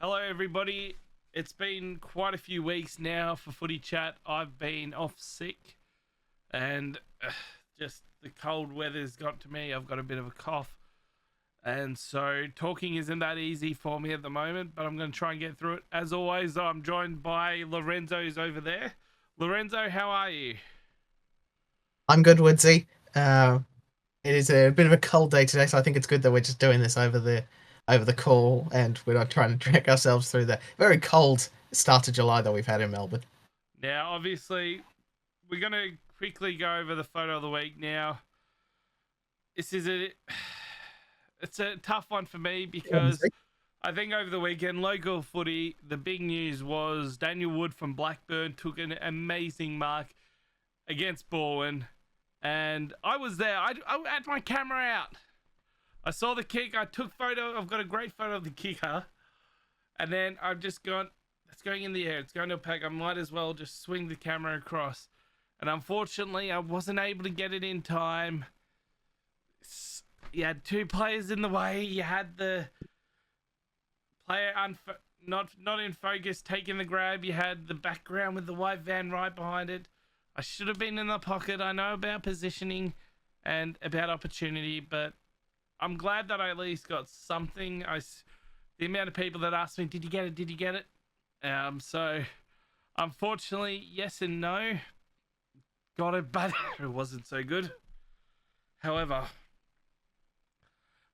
Hello, everybody. It's been quite a few weeks now for Footy Chat. I've been off sick and just the cold weather's got to me. I've got a bit of a cough. And so talking isn't that easy for me at the moment, but I'm going to try and get through it. As always, I'm joined by Lorenzo, who's over there. Lorenzo, how are you? I'm good, Woodsy. It is a bit of a cold day today, so I think it's good that we're just doing this over the call, and we're not trying to drag ourselves through the very cold start of July that we've had in Melbourne. Now, obviously, we're going to quickly go over the photo of the week now. This is it's a tough one for me because I think over the weekend, local footy, the big news was Daniel Wood from Blackburn took an amazing mark against Bowen. And I was there. I had my camera out. I saw the kick. I took photo. I've got a great photo of the kicker. And then I've just gone, it's going in the air. It's going to a pack. I might as well just swing the camera across. And unfortunately, I wasn't able to get it in time. You had two players in the way. You had the player not in focus taking the grab. You had the background with the white van right behind it. I should have been in the pocket. I know about positioning and about opportunity, but I'm glad that I at least got something. The amount of people that asked me, "Did you get it? Did you get it?" So unfortunately, yes and no. Got it, but it wasn't so good. However,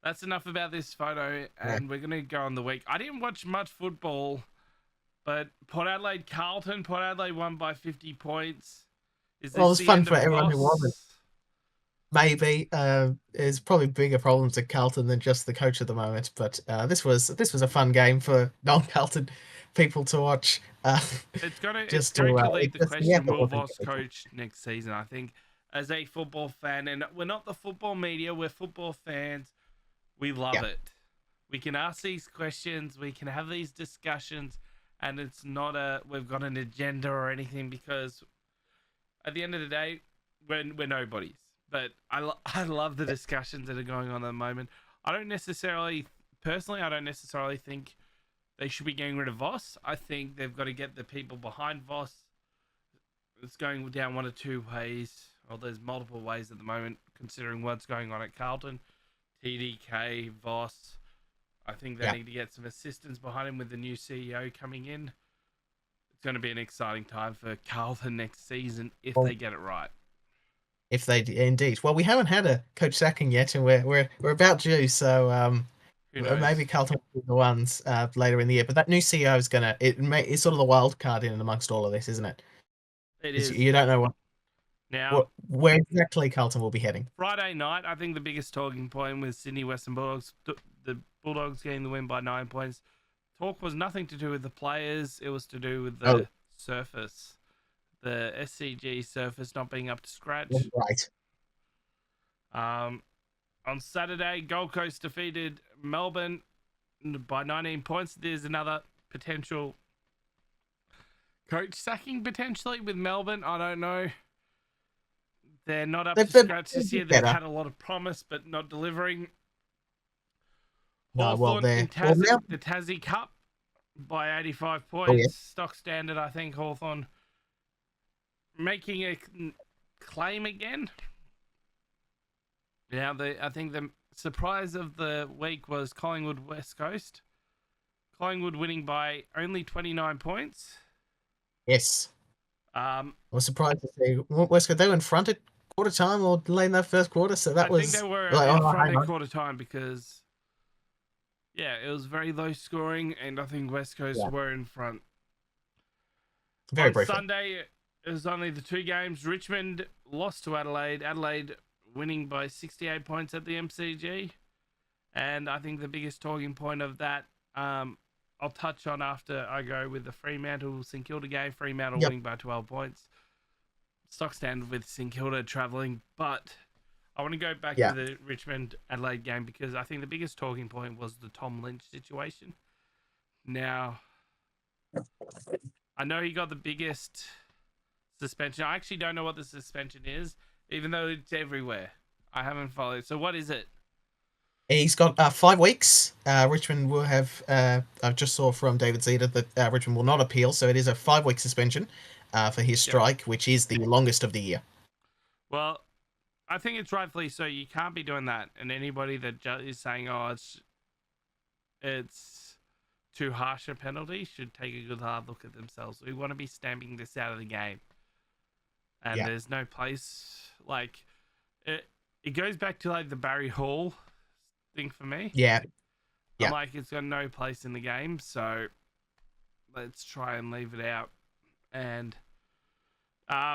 that's enough about this photo, and we're gonna go on the week. I didn't watch much football, but Port Adelaide Carlton. Port Adelaide won by 50 points. Is Well, it this was the fun end for of everyone who wasn't. Voss? Maybe there's probably bigger problems at Carlton than just the coach at the moment, but this was a fun game for non-Carlton people to watch. It's going Just to to lead the yeah, question: Will Voss coach next season? I think, as a football fan, and we're not the football media, we're football fans. We love yeah, it. We can ask these questions, we can have these discussions, and it's not we've got an agenda or anything because at the end of the day, we're nobodies. But I love the discussions that are going on at the moment. I don't necessarily, personally, I don't necessarily think they should be getting rid of Voss. I think they've got to get the people behind Voss. It's going down one of two ways. Well, there's multiple ways at the moment, considering what's going on at Carlton. TDK, Voss. I think they yeah. need to get some assistance behind him with the new CEO coming in. It's going to be an exciting time for Carlton next season if Well, they get it right. if they indeed. Well, we haven't had a coach sacking yet, and we're about due. So Who knows? maybe Carlton will be the ones later in the year. But that new CEO is gonna it's sort of the wild card in amongst all of this, isn't it? It 'Cause is. you don't know Now, where exactly Carlton will be heading. Friday night, I think the biggest talking point with Sydney Western Bulldogs, the Bulldogs getting the win by 9 points. Talk was nothing to do with the players. It was to do with Oh, the surface. The SCG surface not being up to scratch. right. Um, on Saturday, Gold Coast defeated Melbourne by 19 points. There's another potential coach sacking potentially with Melbourne. I don't know. They're not up to scratch this year. They've They've better. had a lot of promise, but not delivering. No, well, Hawthorn in well now. the Tassie Cup by 85 Oh yeah, points. Stock standard, I think. Hawthorn making a claim again. Now, I think the surprise of the week was Collingwood West Coast. Collingwood winning by only 29 points. yes. Um, I was surprised to see Westcoast. They were in front at quarter time or late in that first quarter, so that I think they was were like, in oh, front hang at on. quarter time because, yeah, it was very low scoring, and I think West Coast Yeah, were in front. very On briefly. Sunday, it was only the two games. Richmond lost to Adelaide. Adelaide winning by 68 points at the MCG. And I think the biggest talking point of that, I'll touch on after I go with the Fremantle St Kilda game. Fremantle Yep. winning by 12 points. Stock standard with St Kilda travelling. But I want to go back to Yeah. the Richmond Adelaide game because I think the biggest talking point was the Tom Lynch situation. Now, I know he got the biggest suspension. I actually don't know what the suspension is, even though it's everywhere. I haven't followed. So what is it? He's got 5 weeks. Richmond will have. I just saw from David Zeta that Richmond will not appeal, so it is a 5 week suspension for his Yep. strike, which is the longest of the year. Well, I think it's rightfully so. You can't be doing that, and anybody that is saying, "Oh, it's too harsh a penalty," should take a good hard look at themselves. We want to be stamping this out of the game, and Yeah. there's no place like it. It goes back to like the Barry Hall thing for me. Yeah. I'm Yeah. like, it's got no place in the game, so let's try and leave it out and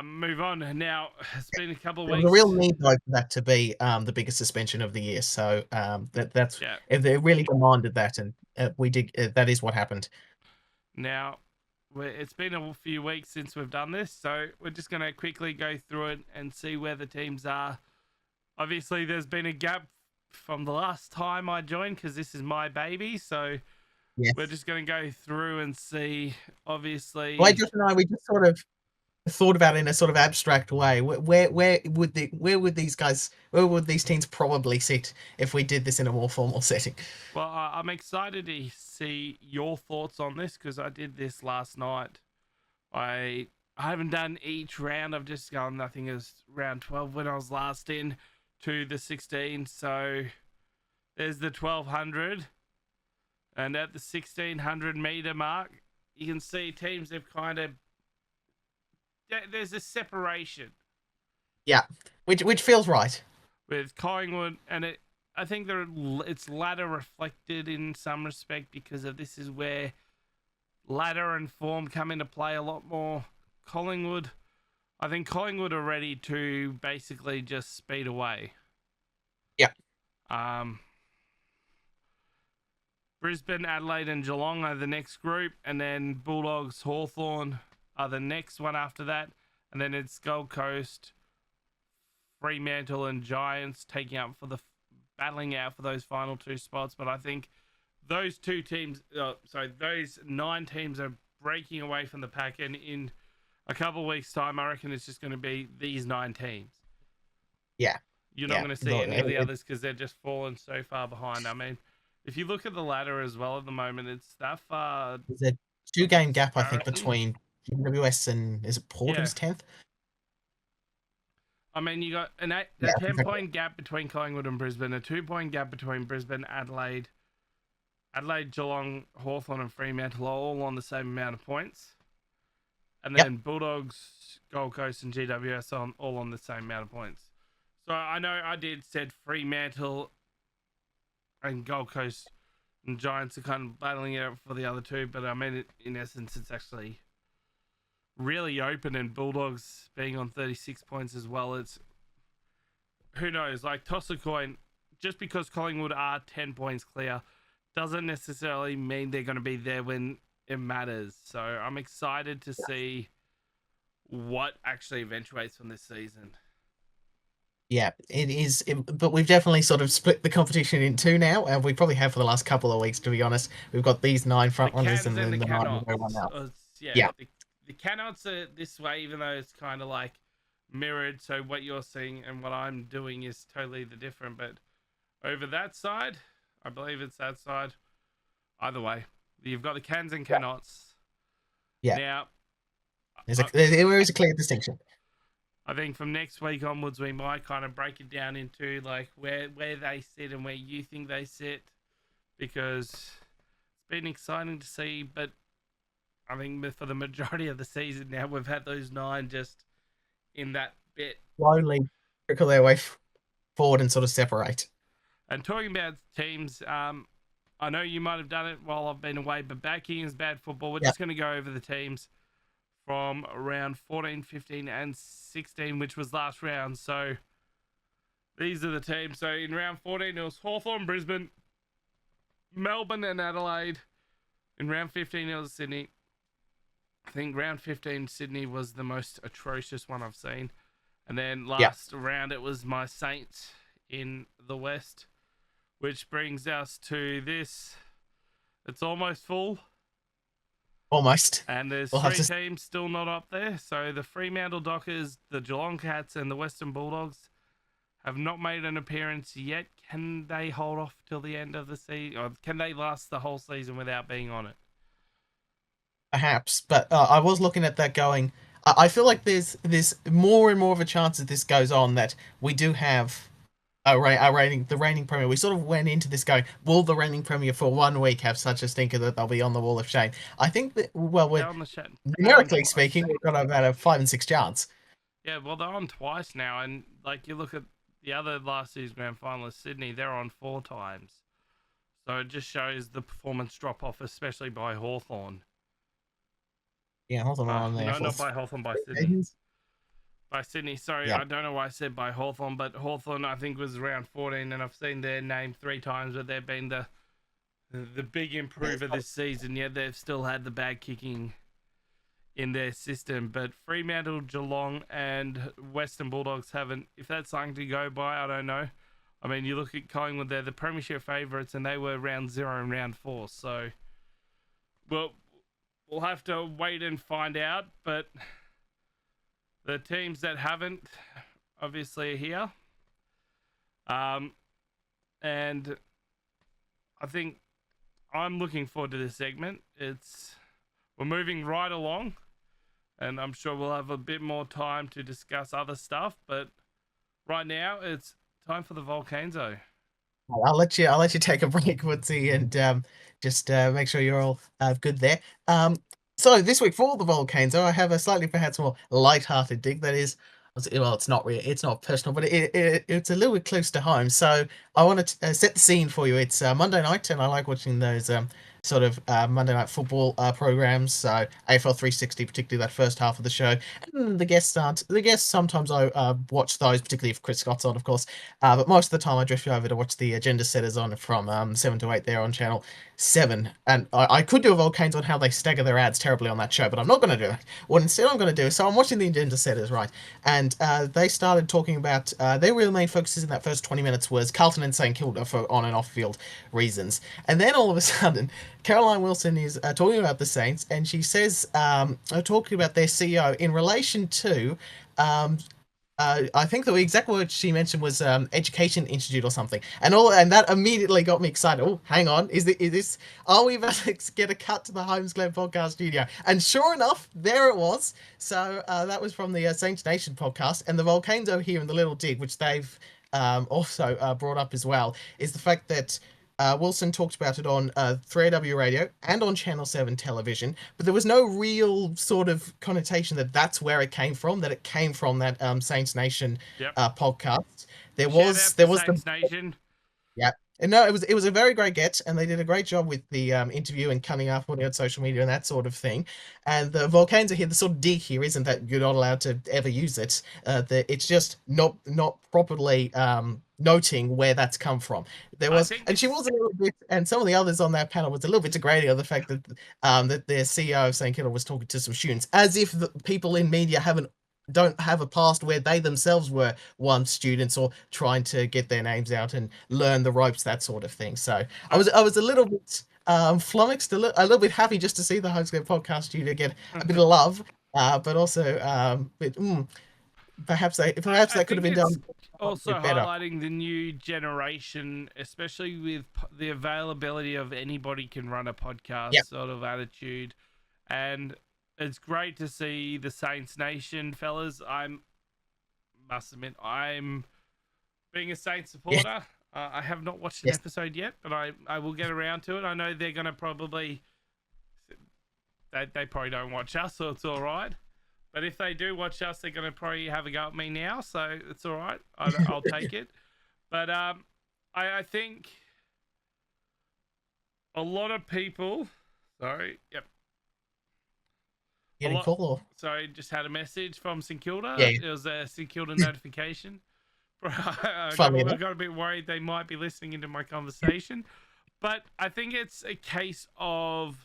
move on. Now, it's been a couple of There was weeks. a real need though for that to be the biggest suspension of the year. So that's Yeah. if they really demanded that, and we did. That is what happened. Now, it's been a few weeks since we've done this, so we're just going to quickly go through it and see where the teams are. Obviously, there's been a gap from the last time I joined because this is my baby, so Yes. we're just going to go through and see. Obviously, Well, Josh and I, we just sort of thought about it in a sort of abstract way. Where would these teams probably sit if we did this in a more formal setting? well, I'm excited to see your thoughts on this because I did this last night. I haven't done each round. I've just gone. I think it was round 12 when I was last in to the 16. So there's the 1200, and at the 1600 meter mark, you can see teams have kind of there's a separation. Yeah, which feels right. With Collingwood, and I think it's ladder reflected in some respect because of this is where ladder and form come into play a lot more. Collingwood, I think Collingwood are ready to basically just speed away. Yeah. Brisbane, Adelaide, and Geelong are the next group, and then Bulldogs, Hawthorn are the next one after that, and then it's Gold Coast, Fremantle, and Giants battling out for those final two spots. But I think those those 9 teams are breaking away from the pack, and in a couple of weeks' time, I reckon it's just going to be these 9 teams. Yeah. You're not going to see any of the others because they're just fallen so far behind. I mean, if you look at the ladder as well at the moment, it's that far. There's a 2-game gap, I think, between GWS and is it Port who's 10th? I mean, you got a 10-point gap between Collingwood and Brisbane, a 2-point gap between Brisbane, Adelaide, Geelong, Hawthorn, and Fremantle are all on the same amount of points. And then Bulldogs, Gold Coast, and GWS all on the same amount of points. So I know I said Fremantle and Gold Coast and Giants are kind of battling it out for the other two, but I mean, in essence, it's actually really open, and Bulldogs being on 36 points as well. It's who knows, like toss a coin. Just because Collingwood are 10 points clear doesn't necessarily mean they're going to be there when it matters. So I'm excited to see what actually eventuates from this season. Yeah, it is. But we've definitely sort of split the competition in two now, and we probably have for the last couple of weeks, to be honest. We've got these 9 front runners and then the 9 everyone else. Yeah. The cannots are this way, even though it's kind of like mirrored. So what you're seeing and what I'm doing is totally the different. But over that side, I believe it's that side. Either way, you've got the cans and cannots. Yeah. Now, there is a clear distinction. I think from next week onwards, we might kind of break it down into like where they sit and where you think they sit, because it's been exciting to see. But I think for the majority of the season now, we've had those 9 just in that bit. Slowly trickle their way forward and sort of separate. And talking about teams, I know you might have done it while I've been away, but backing is bad football. We're just going to go over the teams from round 14, 15, and 16, which was last round. So these are the teams. So in round 14, it was Hawthorn, Brisbane, Melbourne, and Adelaide. In round 15, it was Sydney. I think round 15, Sydney was the most atrocious one I've seen. And then last round, it was my Saints in the West, which brings us to this. It's almost full. Almost. And there's 3 teams still not up there. So the Fremantle Dockers, the Geelong Cats, and the Western Bulldogs have not made an appearance yet. can they hold off till the end of the season, or can they last the whole season without being on it? Perhaps, but I was looking at that going. I feel like there's more and more of a chance that this goes on that we do have a rating, the reigning premier. We sort of went into this going, will the reigning premier for 1 week have such a stinker that they'll be on the wall of shame? I think that, well, They're we're on the shit. numerically speaking, we've got about a 5 and 6 chance. Yeah, well, they're on twice now, and like you look at the other last year's grand finalist, Sydney, they're on 4 times. So it just shows the performance drop off, especially by Hawthorn. Yeah, hold on there. No, not by Hawthorn, by Sydney. By Sydney, sorry, yeah. I don't know why I said by Hawthorn, but Hawthorn I think was around 14, and I've seen their name 3 times, but they've been the big improver this season. Yet they've still had the bag kicking in their system. But Fremantle, Geelong, and Western Bulldogs haven't. If that's something to go by, I don't know. I mean, you look at Collingwood; they're the premiership favourites, and they were round 0 and round 4. So, well, we'll have to wait and find out. But the teams that haven't, obviously, are here. And I think I'm looking forward to this segment. We're moving right along, and I'm sure we'll have a bit more time to discuss other stuff. But right now, it's time for the Volcanzo. I'll let you take a break, Woodsy, and just make sure you're all good there. So this week for the Volcanzo, I have a slightly perhaps more light-hearted dig. That is, well, it's not really, it's not personal, but it's a little bit close to home. So I want to set the scene for you. It's Monday night, and I like watching those sort of Monday night football programs. So AFL 360, particularly that first half of the show. And the guests aren't the guests. Sometimes I watch those, particularly if Chris Scott's on, of course. But most of the time I drift over to watch the agenda setters on from 7 to 8 there on Channel 7. And I could do a Volcans on how they stagger their ads terribly on that show, but I'm not going to do it. What instead I'm going to do, so I'm watching the agenda setters, right? And they started talking about their real main focuses in that first 20 minutes was Carlton and St Kilda for on and off field reasons. And then all of a sudden, Caroline Wilson is talking about the Saints, and she says, talking about their CEO in relation to, I think the exact word she mentioned was Education Institute or something, and that immediately got me excited. Oh, hang on, is this? Are we about to get a cut to the Holmes Glen podcast studio? And sure enough, there it was. So that was from the Saints Nation podcast, and the Volcano here in the little dig, which they've also brought up as well, is the fact that Wilson talked about it on 3AW radio and on Channel 7 television, but there was no real sort of connotation that that's where it came from, that it came from that Saints Nation podcast. There was Saints Nation. Yeah. And no, it was a very great get, and they did a great job with the interview and coming up, putting out social media and that sort of thing. And the Volcans are here. The sort of dig here isn't that you're not allowed to ever use it. It's just not properly noting where that's come from. There was, and she was a little bit, and some of the others on that panel was a little bit degrading of the fact that that their CEO of St Kilda was talking to some students, as if the people in media don't have a past where they themselves were once students or trying to get their names out and learn the ropes, that sort of thing. So I was a little bit flummoxed, a little bit happy just to see the Homeschool podcast studio get a bit of love, but also perhaps that could have been done. Also highlighting the new generation, especially with the availability of anybody can run a podcast sort of attitude, and it's great to see the Saints Nation, fellas. Must admit, I'm being a Saints supporter. I have not watched an episode yet, but I will get around to it. I know they're going to probably... They probably don't watch us, so it's all right. But if they do watch us, they're going to probably have a go at me now, so it's all right. I'll take it. But I think a lot of people... Sorry, yep. Sorry, just had a message from St Kilda. Yeah. It was a St Kilda notification. I got a bit worried they might be listening into my conversation. But I think it's a case of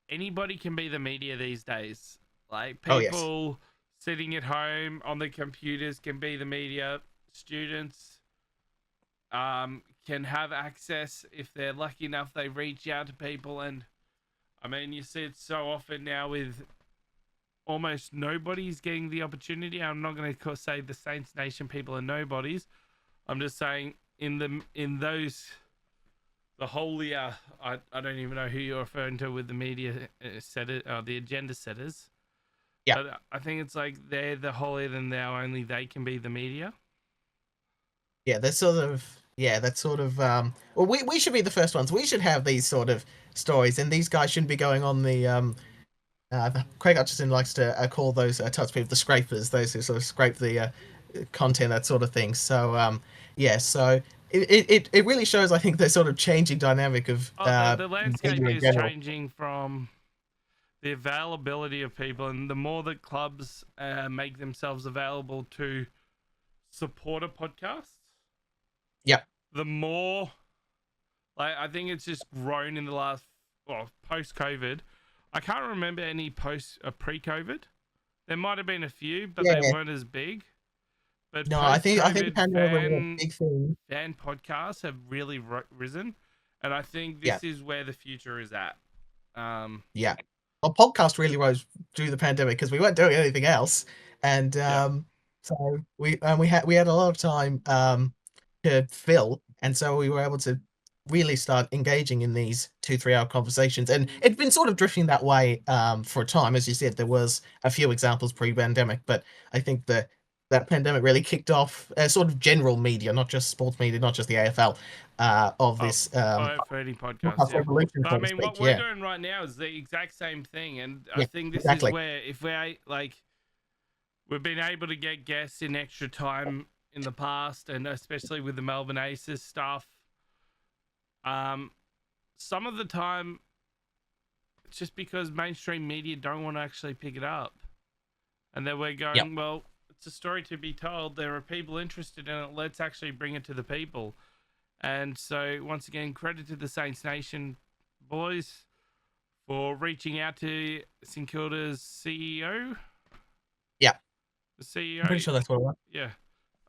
anybody can be the media these days. Like people sitting at home on the computers can be the media. Students can have access if they're lucky enough. They reach out to people, and I mean, you see it so often now with almost nobody's getting the opportunity. I'm not going to say the Saints Nation people are nobodies. I'm just saying in those the holier. I don't even know who you're referring to with the media setter or the agenda setters. Yeah. But I think it's like they're the holier than thou. Only they can be the media. Yeah, they're sort of that's sort of well we should be the first ones. We should have these sort of stories, and these guys shouldn't be going on the Craig Hutchison likes to call those touch people the scrapers, those who sort of scrape the content, that sort of thing. So yeah, so it really shows, I think, the sort of changing dynamic of Oh, the landscape media in is general. changing from the availability of people, and the more that clubs make themselves available to supporter podcasts, Yeah, the more like I think it's just grown in the last post COVID. I can't remember any post pre COVID. There might have been a few, but they yeah. weren't as big. But No, post I think the COVID pandemic was a big thing. fan podcasts have really risen, and I think Yeah, this is where the future is at. yeah. Our podcast really rose through the pandemic because we weren't doing anything else, and Yeah. so we had a lot of time to fill, and so we were able to really start engaging in these 2-3 hour conversations, and it'd been sort of drifting that way for a time. As you said, there was a few examples pre-pandemic, but I think that pandemic really kicked off sort of general media, not just sports media, not just the AFL, of Oh, this for any podcast, podcast yeah. revolution, But I so to mean, what speak. we're Yeah, doing right now is the exact same thing, and I yeah, think this is exactly. where if we're like we've been able to get guests in extra time in the past, and especially with the Melbourne Aces stuff. Some of the time it's just because mainstream media don't want to actually pick it up, and then we're Yep. going, well, it's a story to be told. There are people interested in it. Let's actually bring it to the people. And so, once again, credit to the Saints Nation boys for reaching out to St Kilda's CEO. Yeah, The CEO, I'm pretty sure that's what it was. yeah.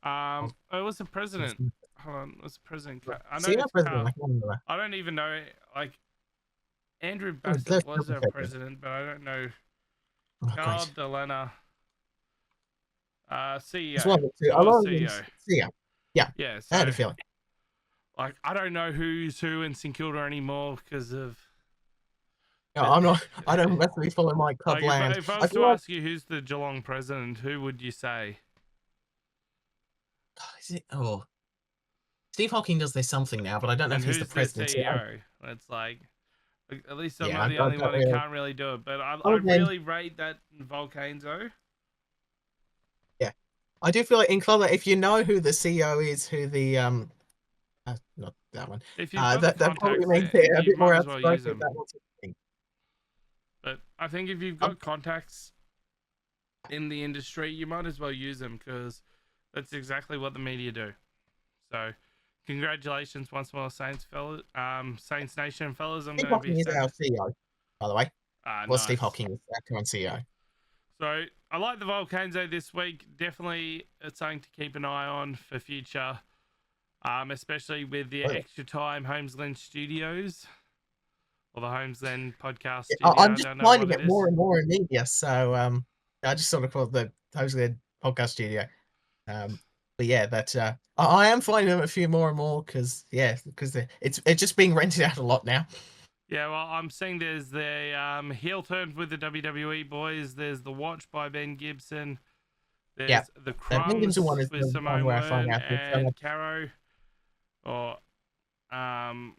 Oh, It was the president. Hold on, it was the president. I know See, our it's president, Carl. I can't remember. I don't even know. Like Andrew Let's Bassett was double our check this. president, but I don't know. Oh, Carl great. Delena, It's CEO. one of the two. It I was love it. CEO. See ya. Yeah, Yeah. I had So, a feeling. like, I don't know who's who in St Kilda anymore because of. No, I'm not. I don't mess with these follow my club Like land. if I I was to feel like ask you who's the Geelong president, who would you say? is it? Oh, Steve Hawking does this something now, but I don't know And if he's the who's the president. Yeah, CEO? It's like at least I'm yeah, not I the only don't one who really. can't really do it. But I Oh, then really rate that Volcano. yeah, I do feel like in club, if you know who the CEO is, who the not that one, If you've got the that probably contacts, makes it a you bit more might as well use outspoken. them. That sort of thing. But I think if you've Um, got contacts in the industry, you might as well use them because that's exactly what the media do. So, congratulations once more, Saints fellas, Saints Nation fellas. I'm Steve going to be Hawking is our sending. CEO, by the way. Well, Steve Nice. Hawking is our current CEO. So I like the Volcano this week. Definitely, it's something to keep an eye on for future, especially with the Oh, yeah. Extra Time Homesland Studios or the Homesland Podcast Yeah, Studio. I'm I just don't know what finding it it is. more and more in media. So I just sort of call it the Hosted Podcast Studio. But yeah, that I am finding them a few more and more because it's just being rented out a lot now. Yeah, well, I'm seeing there's the heel turn with the WWE boys. There's the Watch by Ben Gibson. Yeah, There's the the Williamson one Crumbs is with the one Simone where I find Wern out there's so and much. Caro. Or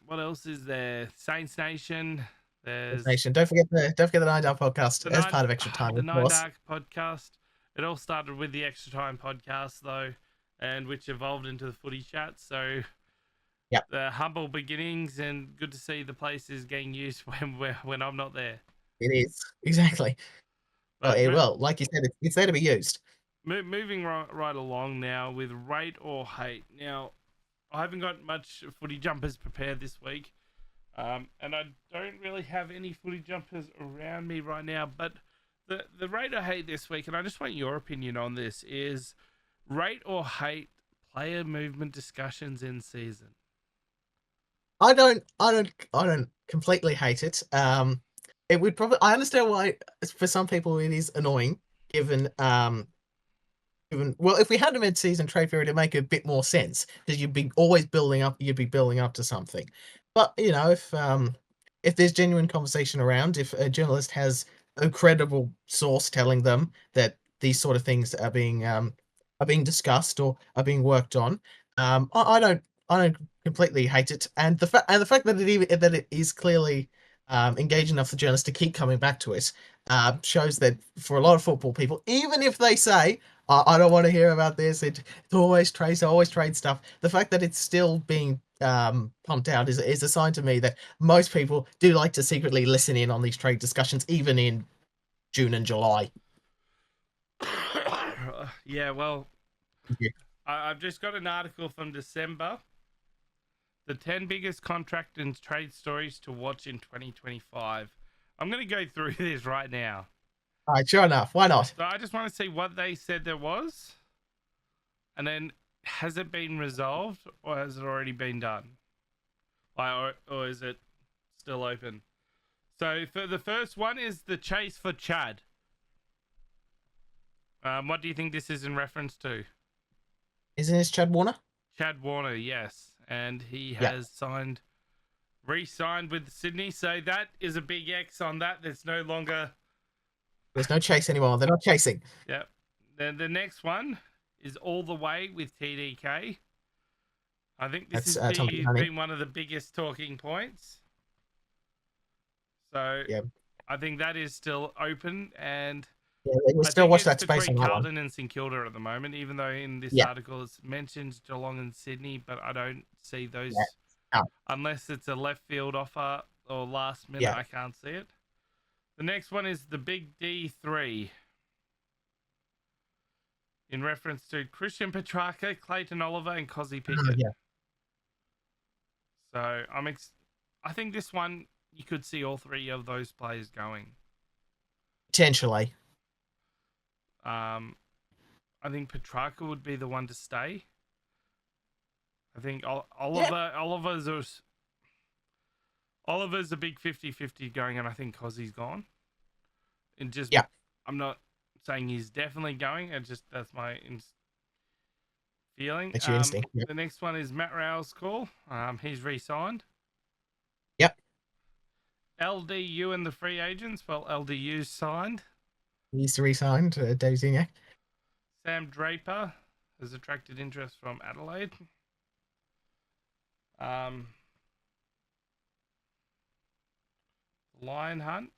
what else is there? Saints Nation. There's Information. Don't forget the Nine Down podcast as part of Extra Time, the of Nine course. Dark podcast. It all started with the Extra Time podcast though, and which evolved into the Footy Chat. So Yep, the humble beginnings, and good to see the place is getting used when I'm not there. it is exactly. But Well, like you said, it's there to be used. moving right along now with rate or hate. Now I haven't got much footy jumpers prepared this week. And I don't really have any footy jumpers around me right now. But the rate or hate this week, and I just want your opinion on this, is rate or hate player movement discussions in season. I don't completely hate it. It would probably I understand why for some people it is annoying, given even well, if we had a mid-season trade period, it'd make a bit more sense because you'd be always building up. You'd be building up to something. But if there's genuine conversation around, if a journalist has a credible source telling them that these sort of things are being discussed or are being worked on, I don't completely hate it. And the fact that it is clearly engaging enough for journalists to keep coming back to it shows that for a lot of football people, even if they say, I don't want to hear about this. It's always trade stuff. The fact that it's still being pumped out is a sign to me that most people do like to secretly listen in on these trade discussions, even in June and July. Yeah, well, Yeah. I've just got an article from December. The 10 biggest contract and trade stories to watch in 2025. I'm going to go through this right now. All right, sure enough. Why not? So I just want to see what they said there was. And then, has it been resolved or has it already been done? Or is it still open? So for the first one is the chase for Chad. What do you think this is in reference to? Isn't this Chad Warner? Chad Warner, yes. And he Yeah. has re-signed with Sydney. So that is a big X on that. There's no longer... There's no chase anymore. They're not chasing. Yep. Then the next one is All the Way with TDK. I think this has been one of the biggest talking points. So yeah. I think that is still open, and we still watch that space between on Carlton and St Kilda at the moment. Even though in this article it mentions Geelong and Sydney, but I don't see those unless it's a left field offer or last minute. I can't see it. The next one is the Big D3. In reference to Christian Petrarca, Clayton Oliver, and Cozzy Pickett. So I think this one you could see all three of those players going. Potentially. I think Petrarca would be the one to stay. I think Oliver's a big 50-50 going, and I think Cozzy's gone. And just I'm not saying he's definitely going. That's my feeling. It's your instinct. The next one is Matt Rowe's call. He's re-signed. Yep. LDU and the free agents. Well, LDU's signed. He's re-signed, Dave Ziniak. Sam Draper has attracted interest from Adelaide. Lion Hunt.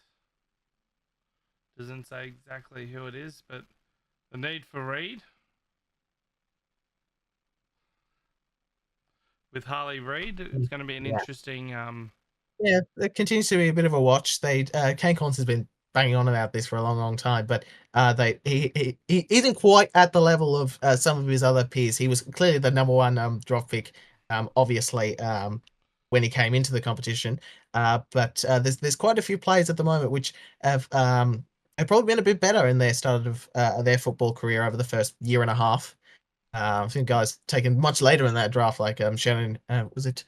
Doesn't say exactly who it is, but the need for Reid. With Harley Reid, it's going to be an interesting... Yeah, it continues to be a bit of a watch. Kane Collins has been banging on about this for a long, long time, but he isn't quite at the level of some of his other peers. He was clearly the number one draft pick, obviously, when he came into the competition. But there's quite a few players at the moment which have probably been a bit better in their start of their football career over the first year and a half. I think guys taken much later in that draft, like Shannon, was it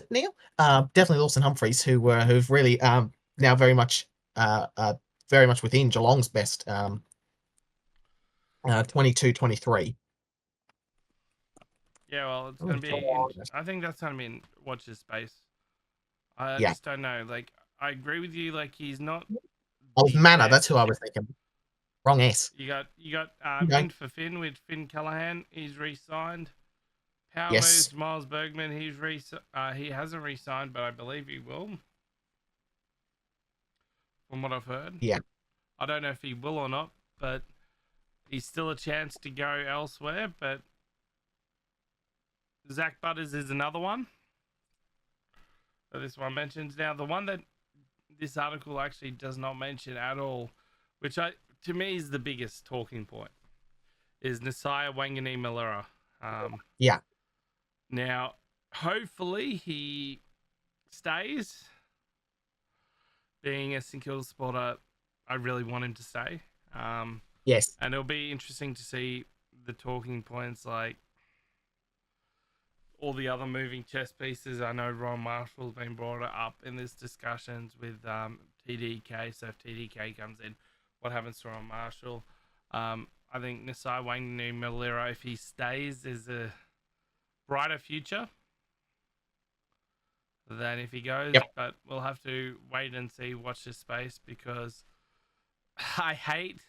Neil? Definitely Lawson Humphreys, who've really now very much within Geelong's best 22-23. Yeah, well, it's going to be... I think that's going to be in Watch's space. I just don't know. Like, I agree with you. Like, he's not... Oh, Manor, that's who I was thinking. Wrong S. You got Mint for Finn with Finn Callahan. He's re-signed. Power moves Miles Bergman. He hasn't re-signed, but I believe he will. From what I've heard. Yeah. I don't know if he will or not, but he's still a chance to go elsewhere. But Zach Butters is another one. So this one mentions. Now, the one that this article actually does not mention at all, which to me is the biggest talking point, is Nasiah Wanganeen-Malera. Now, hopefully he stays. Being a St Kilda supporter, I really want him to stay. Yes. And it'll be interesting to see the talking points, like all the other moving chess pieces. I know Ron Marshall's been brought up in these discussions with TDK. So if TDK comes in, what happens to Ron Marshall? I I think Nasai Wangunu Malero, if he stays, is a brighter future than if he goes. Yep. But we'll have to wait and see, watch this space, because I hate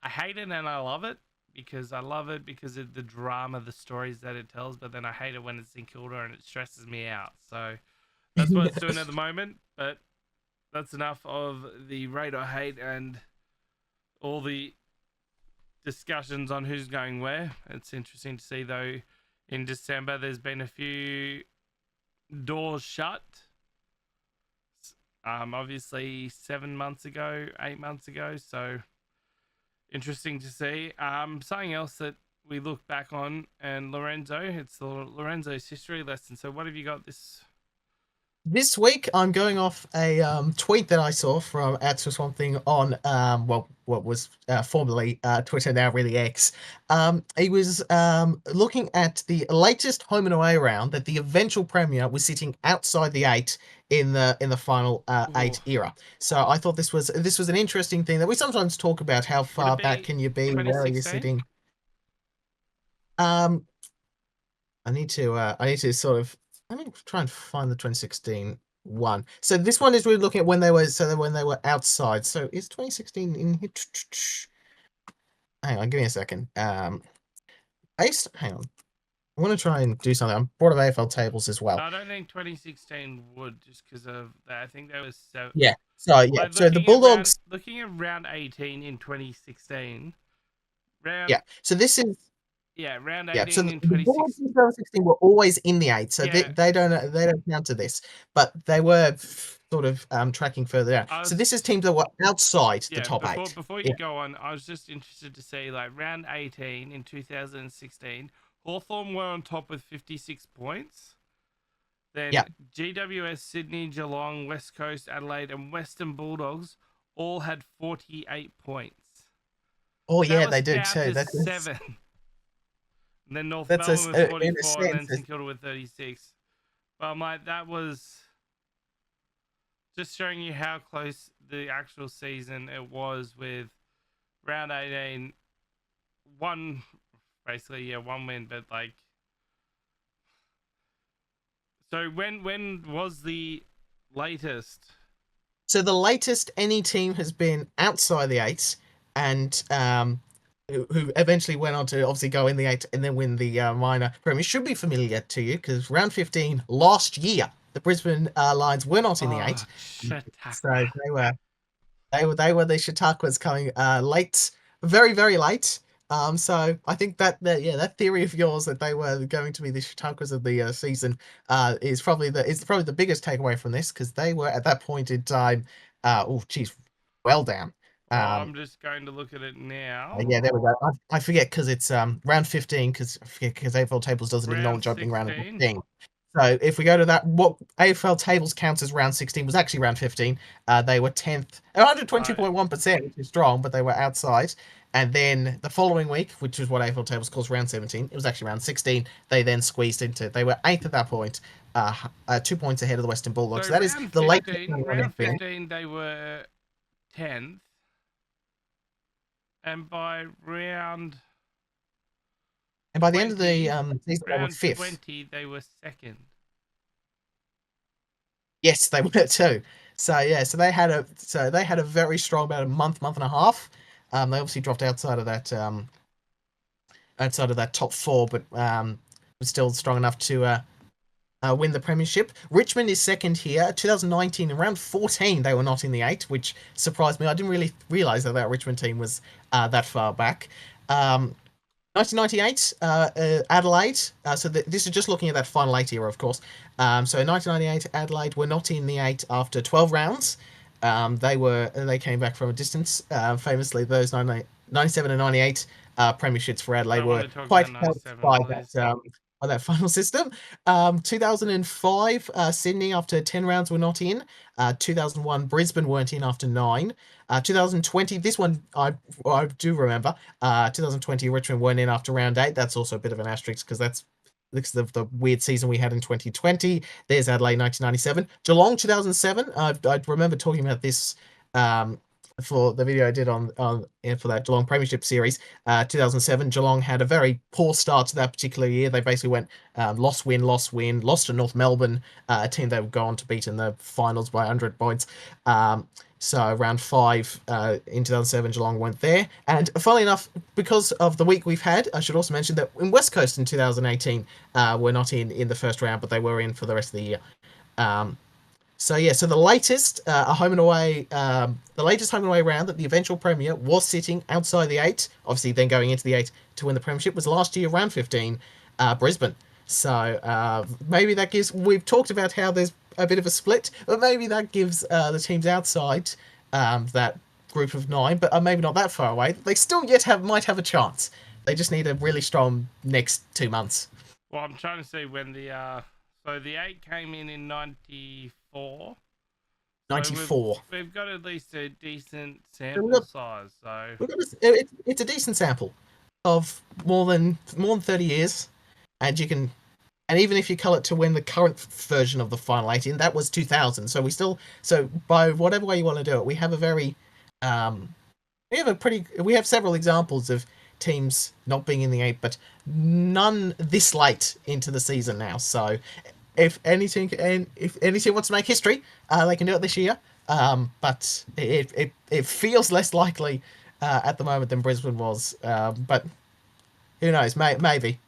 it and I love it, because I love it because of the drama, the stories that it tells, but then I hate it when it's in Kilda and it stresses me out. So that's what it's doing at the moment. But that's enough of the rate or hate and all the discussions on who's going where. It's interesting to see, though, in December there's been a few doors shut. Obviously 7 months ago, 8 months ago. So interesting to see. Something else that we look back on, and Lorenzo, it's the Lorenzo's history lesson. So what have you got This week, I'm going off a tweet that I saw from @Swamp Thing on what was formerly Twitter, now really X. He was looking at the latest home and away round that the eventual premier was sitting outside the 8 in the final 8 era. So I thought this was an interesting thing that we sometimes talk about. How far back can you be? Where are you sitting? I need to sort of. Let me try and find the 2016 one. So this one is really looking at when they were outside. So is 2016 in here? Hang on, give me a second. Hang on. I want to try and do something. I'm bored of AFL tables as well. I don't think 2016 would, just because of that. I think there was 7. Yeah. So yeah. Like, so the Bulldogs. Looking at round 18 in 2016. Yeah. So this is. Yeah, round 18 Yeah, so in the Bulldogs 2016. in 2016 were always in the 8, so Yeah. they don't count to this, but they were sort of tracking further down. So this is teams that were outside the top 8. Before you go on, I was just interested to see, like, round 18 in 2016, Hawthorn were on top with 56 points. Then GWS, Sydney, Geelong, West Coast, Adelaide, and Western Bulldogs all had 48 points. Oh yeah, they do too. That's 7. And then North Melbourne with 44, and then St Kilda with 36. But I'm like, that was just showing you how close the actual season it was, with round 18, one win, but like. So when was the latest? So the latest any team has been outside the 8, and who eventually went on to obviously go in the 8 and then win the minor premier should be familiar to you, because round 15 last year the Brisbane Lions were not in the 8. So they were the Chautauquas coming late, very very late. So I think that theory of yours that they were going to be the Chautauquas of the season is probably the biggest takeaway from this, because they were at that point in time well down. I'm just going to look at it now. Yeah, there we go. I forget, because it's round 15, because AFL tables doesn't acknowledge opening round of 15. So if we go to that, what AFL tables counts as round 16 was actually round 15. They were 10th, 120.1%, which is strong, but they were outside. And then the following week, which is what AFL tables calls round 17, it was actually round 16. They then squeezed into. They were 8th at that point, 2 points ahead of the Western Bulldogs. So that is the latest. Round 15, they were 10th. And by round. And by the end of the season, they were 5th. 20, they were 2nd. Yes, they were too. So yeah, so they had a very strong, about a month and a half. They obviously dropped outside of that top 4, but was still strong enough to win the premiership. Richmond is 2nd here. 2019, around 14, they were not in the 8, which surprised me. I didn't really realise that Richmond team was that far back. 1998, Adelaide. So this is just looking at that final 8 era, of course. So 1998, Adelaide were not in the 8 after 12 rounds. They came back from a distance. Famously, those 97 and 98 premierships for Adelaide were quite helped by that final system. 2005, Sydney after 10 rounds were not in. 2001, Brisbane weren't in after 9. 2020, this one I do remember. 2020, Richmond weren't in after round 8. That's also a bit of an asterisk, because that's because of the weird season we had in 2020. There's Adelaide 1997. Geelong 2007. I remember talking about this for the video I did on for that Geelong Premiership series. 2007, Geelong had a very poor start to that particular year. They basically went lost, win, lost to North Melbourne, a team they would go on to beat in the finals by 100 points. So round 5 in 2007, Geelong went there. And funnily enough, because of the week we've had, I should also mention that in West Coast in 2018, we're not in the first round, but they were in for the rest of the year. So yeah, so the latest home and away, the latest home and away round that the eventual premier was sitting outside the 8, obviously then going into the 8 to win the premiership, was last year round 15, Brisbane. So maybe that gives. We've talked about how there's a bit of a split, but maybe that gives the teams outside that group of 9, but maybe not that far away. They still might have a chance. They just need a really strong next 2 months. Well, I'm trying to see when the so the 8 came in 94. 94. So we've got at least a decent sample size. So it's a decent sample of more than 30 years, and you can, and even if you call it to win the current version of the final 18, that was 2000. So by whatever way you want to do it, we have a very we have several examples of teams not being in the 8, but none this late into the season now. So if any team wants to make history, they can do it this year. But it feels less likely at the moment than Brisbane was. But who knows? Maybe.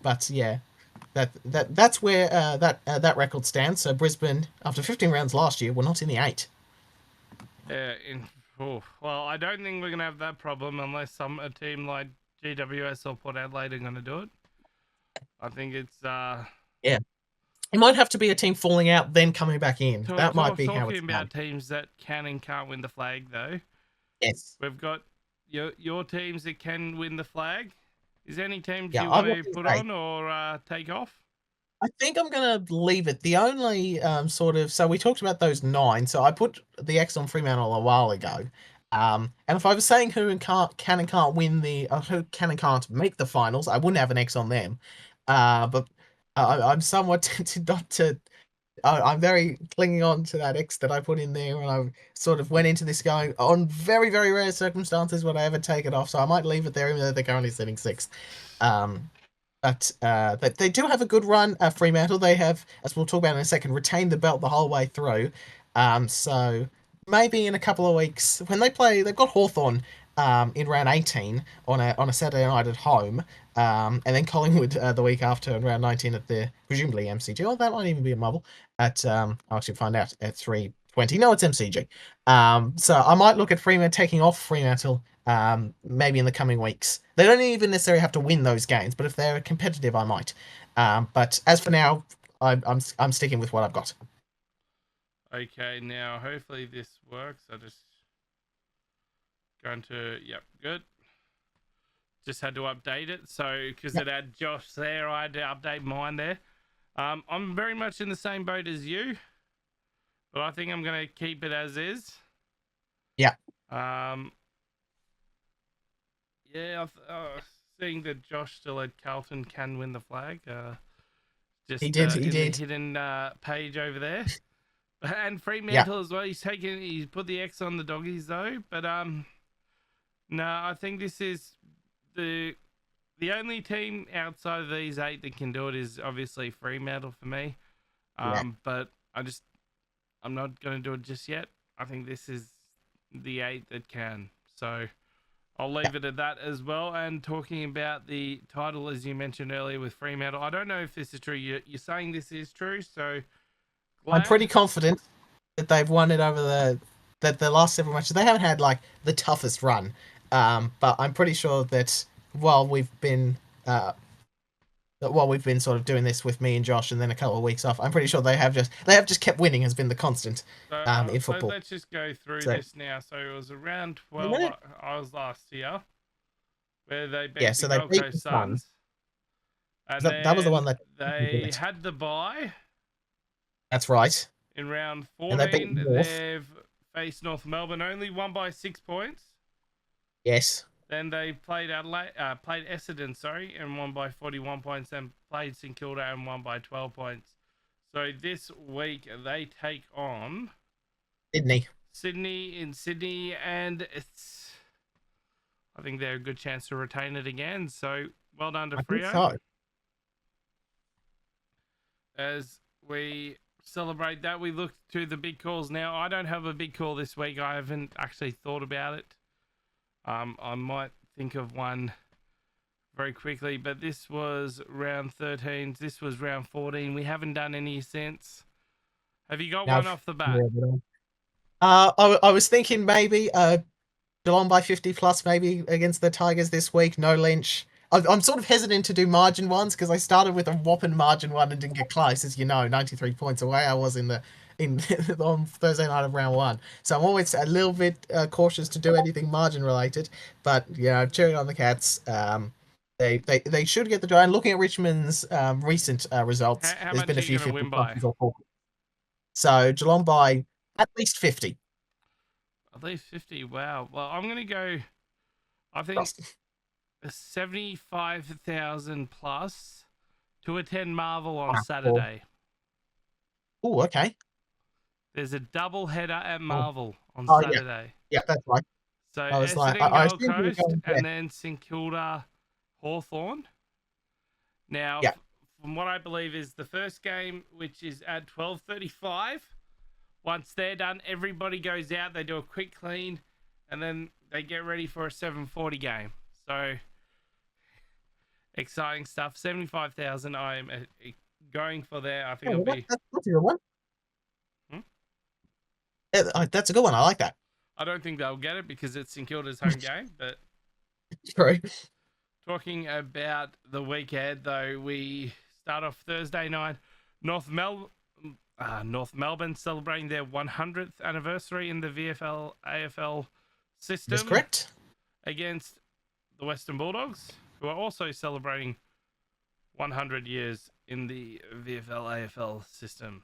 But yeah, that's where that record stands. So Brisbane, after 15 rounds last year, were not in the 8. Yeah. Well, I don't think we're gonna have that problem unless a team like GWS or Port Adelaide are gonna do it. I think it's yeah. It might have to be a team falling out, then coming back in. That might be how it's talking about teams that can and can't win the flag, though. Yes. We've got your teams that can win the flag. Is there any teams you want to put on or take off? I think I'm going to leave it. The only so we talked about those 9. So I put the X on Fremantle a while ago. And if I was saying who can and can't win who can and can't make the finals, I wouldn't have an X on them. But I'm somewhat tempted not to. I'm very clinging on to that X that I put in there, and I sort of went into this going on very, very rare circumstances would I ever take it off. So I might leave it there, even though they're currently sitting 6th. But they do have a good run. Fremantle, they have, as we'll talk about in a second, retained the belt the whole way through. So maybe in a couple of weeks when they play, they've got Hawthorn in round 18 on a Saturday night at home, and then Collingwood the week after in round 19 at the presumably MCG. Oh, that might even be a Marvel. I'll actually find out at 3:20. No, it's MCG. So I might look at taking off Fremantle. Maybe in the coming weeks. They don't even necessarily have to win those games, but if they're competitive, I might. But as for now, I'm sticking with what I've got. Okay, now hopefully this works. I just going to good. Just had to update it, so because it had Josh there, I had to update mine there. I'm very much in the same boat as you, but I think I'm going to keep it as is. Yeah. Yeah, seeing that Josh still at Carlton can win the flag. He did. The hidden page over there, and Fremantle as well. He's put the X on the doggies though, but no, I think this is the only team outside of these 8 that can do it is obviously Fremantle for me. But I'm not going to do it just yet. I think this is the 8 that can. So I'll leave it at that as well. And talking about the title, as you mentioned earlier with Fremantle, I don't know if this is true. You're saying this is true, so I'm pretty confident that they've won it over the last several matches. They haven't had like the toughest run, but I'm pretty sure that while we've been sort of doing this with me and Josh, and then a couple of weeks off, I'm pretty sure they have just kept winning has been the constant in football. So let's just go through this now. So it was around 12. I was last year, where they beat the Gold Coast Suns. And that was the one that they had the bye. That's right. In round 14, they've faced North Melbourne, only won by 6 points. Yes. Then they played Essendon, and won by 41 points. Then played St Kilda and won by 12 points. So this week they take on Sydney in Sydney, and I think they're a good chance to retain it again. So well done to I think Freo so. as we celebrate that. We look to the big calls now. I don't have a big call this week. I haven't actually thought about it. I might think of one very quickly, but this was round 13. This was round 14. We haven't done any since. Have you got Now, one off the bat? I was thinking maybe Geelong by 50 plus maybe against the Tigers this week. No Lynch. I'm sort of hesitant to do margin ones because I started with a whopping margin one and didn't get close, as you know, 93 points away. I was in on Thursday night of round one, so I'm always a little bit cautious to do anything margin related. But cherry on the Cats. They should get the draw. And looking at Richmond's recent results, How there's much been are a you few going to 50 win by? pluses or 40. So Geelong by at least 50. At least 50. Wow. Well, I'm going to go, I think, 75,000 plus to attend Marvel on Saturday. Oh, okay. There's a double header at Oh, Marvel on oh yeah. Saturday. Yeah, that's right. So I was like, Essendon I Gold assumed you were Coast going there. and then St Kilda Hawthorn. Now, Yeah. from what I believe is the first game, which is at 12:35. Once they're done, everybody goes out. They do a quick clean, and then they get ready for a 7:40 game. So exciting stuff. 75,000. I'm going for there. I think Oh, it'll be. that's a good one. Hmm? Yeah, that's a good one. I like that. I don't think they'll get it because it's St Kilda's home game. But True. talking about the weekend, though, we start off Thursday night. North Melbourne celebrating their 100th anniversary in the VFL AFL system. That's correct. Against the Western Bulldogs, who are also celebrating 100 years in the VFL AFL system.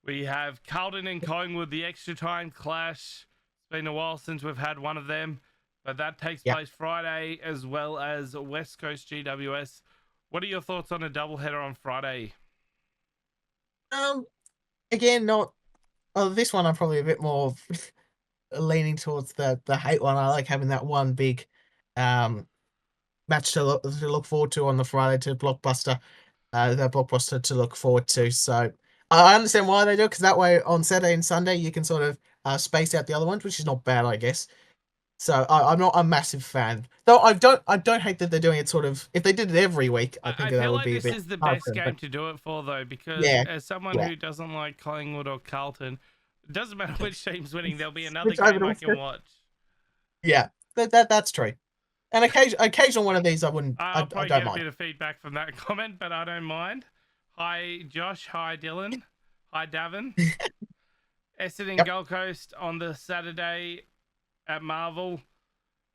We have Carlton and Collingwood, the extra time clash. It's been a while since we've had one of them, but that takes place Friday as well as West Coast GWS. What are your thoughts on a doubleheader on Friday? Again, not. Oh, this one I'm probably a bit more leaning towards the hate one. I like having that one big match to look forward to on the Friday to blockbuster. That blockbuster to look forward to. So I understand why they do it, because that way on Saturday and Sunday you can sort of space out the other ones, which is not bad, I guess. So I'm not a massive fan, though. I don't hate that they're doing it sort of. If they did it every week, I think that feel would like be a this bit is the hard best for them, game but to do it for, though, because as someone who doesn't like Collingwood or Carlton, it doesn't matter which team's winning. There'll be another game I can watch. Yeah, that's true. And occasional one of these I wouldn't. I'll I probably don't get mind. a bit of feedback from that comment, but I don't mind. Hi, Josh. Hi, Dylan. Hi, Davin. Essendon Gold Coast on the Saturday at Marvel,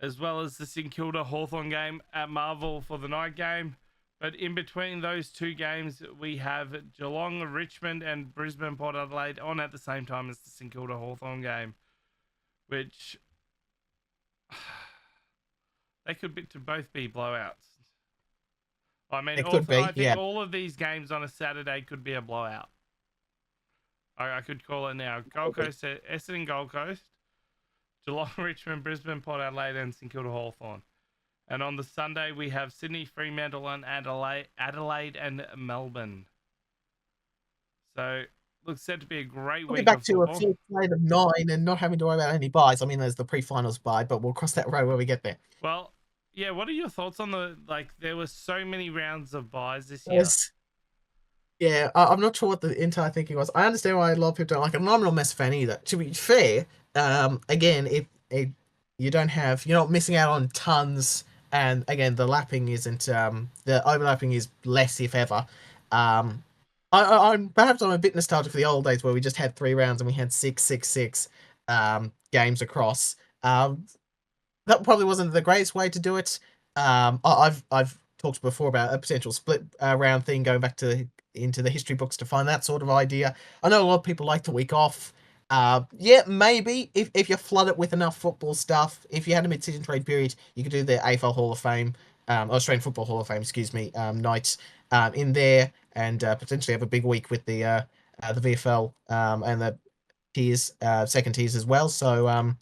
as well as the St Kilda Hawthorn game at Marvel for the night game. But in between those two games, we have Geelong, Richmond, and Brisbane Port Adelaide on at the same time as the St Kilda Hawthorn game, which they could both be blowouts. I mean, I think all of these games on a Saturday could be a blowout. I could call it now. Gold Coast, Essendon Gold Coast, Geelong, Richmond, Brisbane, Port Adelaide, and St Kilda Hawthorn. And on the Sunday, we have Sydney, Fremantle, and Adelaide and Melbourne. So, looks set to be a great week back of to football. a full slate of 9 and not having to worry about any buys. I mean, there's the pre-finals buy, but we'll cross that road when we get there. Well, yeah, what are your thoughts on there were so many rounds of buys this year? Yeah, I'm not sure what the entire thinking was. I understand why a lot of people don't like it. I'm not a massive fan either. To be fair, again, you're not missing out on tons, and again, the lapping isn't, the overlapping is less if ever. I'm perhaps I'm a bit nostalgic for the old days where we just had 3 rounds and we had 6 games across. That probably wasn't the greatest way to do it. I've talked before about a potential split round thing, going back into the history books to find that sort of idea. I know a lot of people like the week off. Yeah, maybe if you flood it with enough football stuff, if you had a mid-season trade period, you could do the AFL Hall of Fame, Australian Football Hall of Fame, nights in there, and potentially have a big week with the VFL and the tiers, second tiers as well. So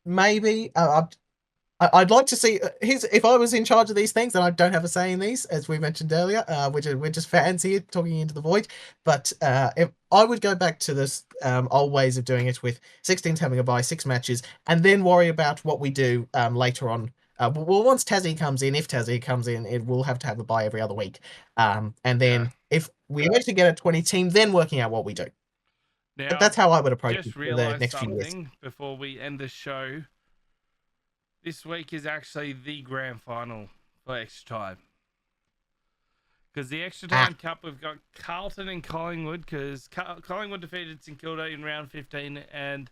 maybe I'd like to see. Here's if I was in charge of these things, and I don't have a say in these, as we mentioned earlier. We're just fans here talking into the void. But if I would go back to this old ways of doing it, with 16s having a bye, 6 matches, and then worry about what we do later on. Well, once Tassie comes in, if Tassie comes in, it will have to have a bye every other week. And then if we actually get a 20 team, then working out what we do. But Now, that's how I would approach it just for the realised next few years. something before we end the show. This week is actually the grand final for extra time. Because the extra time cup, we've got Carlton and Collingwood, because Collingwood defeated St Kilda in round 15, and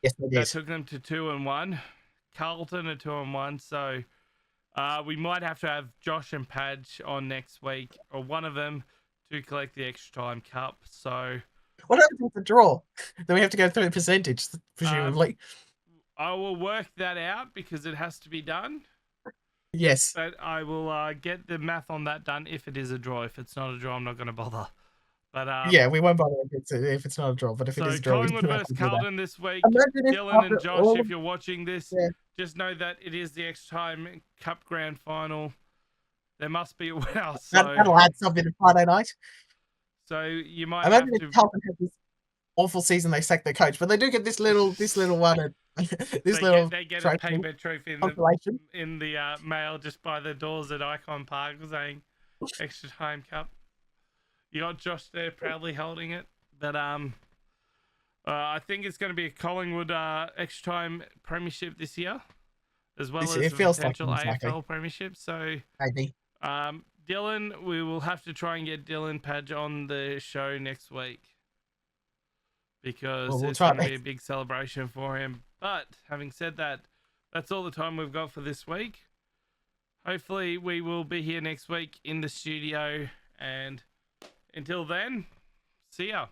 Yes, that took them to 2-1. Carlton are 2-1, so we might have to have Josh and Padge on next week, or one of them, to collect the extra time cup. So what happens with the draw? Then we have to go through a percentage, presumably. I will work that out because it has to be done. Yes. But I will get the math on that done if it is a draw. If it's not a draw, I'm not going to bother. But yeah, we won't bother if it's not a draw. But if it is a draw, Collingwood versus Carlton this week. Dylan and Josh, if you're watching this, just know that it is the extra time cup grand final. There must be a winner. So that'll add something to Friday night. So you might imagine have if to. Carlton has this awful season, they sack their coach, but they do get this little one. They get a paper trophy in the mail just by the doors at Icon Park saying extra time cup. You got Josh there proudly holding it. But I think it's going to be a Collingwood extra time premiership this year, as well as a potential AFL premiership. So maybe. Dylan, we will have to try and get Dylan Padge on the show next week, because it's going to be a big celebration for him. But having said that, that's all the time we've got for this week. Hopefully we will be here next week in the studio, and until then, see ya.